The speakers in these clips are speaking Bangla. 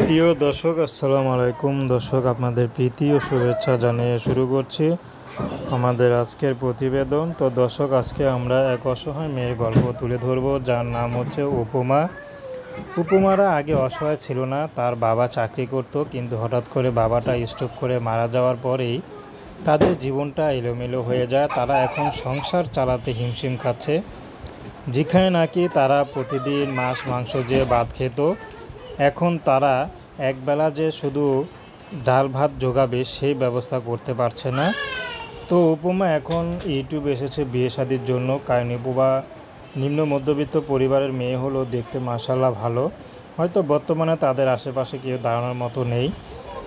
প্রিয় দর্শক, আসসালামু আলাইকুম। দর্শক, আপনাদের প্রীতি ও শুভেচ্ছা জানিয়ে শুরু করছি আমাদের আজকের প্রতিবেদন। তো দর্শক, আজকে আমরা এক অসহায় মেয়ের গল্প তুলে ধরব, যার নাম হচ্ছে উপমা। উপমারা আগে অসহায় ছিল না। তার বাবা চাকরি করত, কিন্তু হঠাৎ করে বাবাটা স্ট্রোক করে মারা যাওয়ার পরেই তাদের জীবনটা এলোমেলো হয়ে যায়। তারা এখন সংসার চালাতে হিমশিম খাচ্ছে। যেখানে নাকি তারা প্রতিদিন মাছ মাংস যে ভাত খেত, এখন তারা একবেলা যে শুধু ডাল ভাত জোগাবে সেই ব্যবস্থা করতে পারছে না। তো উপমা এখন ইউটিউবে এসেছে বিয়ে শাদির জন্য, কারণ উপমা নিম্ন মধ্যবিত্ত পরিবারের মেয়ে হলো, দেখতে মাশাআল্লাহ ভালো। হয়তো বর্তমানে তাদের আশেপাশে কেউ দাঁড়ানোর মতো নেই।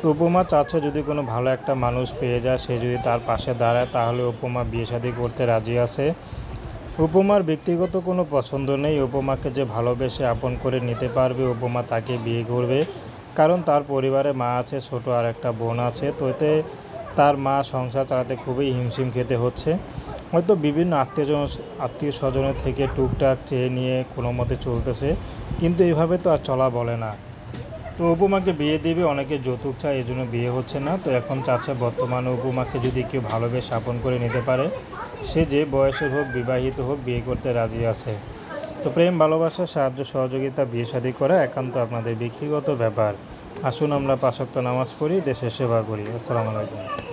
তো উপমা চাচ্ছে যদি কোনো ভালো একটা মানুষ পেয়ে যায়, সে যদি তার পাশে দাঁড়ায়, তাহলে উপমা বিয়ে শাদি করতে রাজি আছে। উপমার ব্যক্তিগত কোনো পছন্দ নেই। উপমাকে যে ভালোবেসে আপন করে নিতে পারবে, উপমা তাকে বিয়ে করবে। কারণ তার পরিবারে মা আছে, ছোট আর একটা বোন আছে। তো এতে তার মা সংসার চালাতে খুবই হিমশিম খেতে হচ্ছে। হয়তো বিভিন্ন আত্মীয় স্বজনের থেকে টুকটাক চেয়ে নিয়ে কোনো মতে চলতেছে, কিন্তু এইভাবে তো আর চলা বলে না। তো উপমাকে বিয়ে দিবে, অনেকে যৌতুক চায়, এই জন্য বিয়ে হচ্ছে না। তো এখন চাচ্ছে বর্তমানে উপমাকে যদি কেউ ভালোবেসে আপন করে নিতে পারে, সে যে বয়সের হোক, বিবাহিত হোক, বিয়ে করতে রাজি আছে। তো প্রেম, ভালোবাসা, সাহায্য সহযোগিতা, বিয়ে শাদী করা একান্ত আপনাদের ব্যক্তিগত ব্যাপার। আসুন আমরা ৫ ওয়াক্ত নামাজ পড়ি, দেশের সেবা করি। আসসালামু আলাইকুম।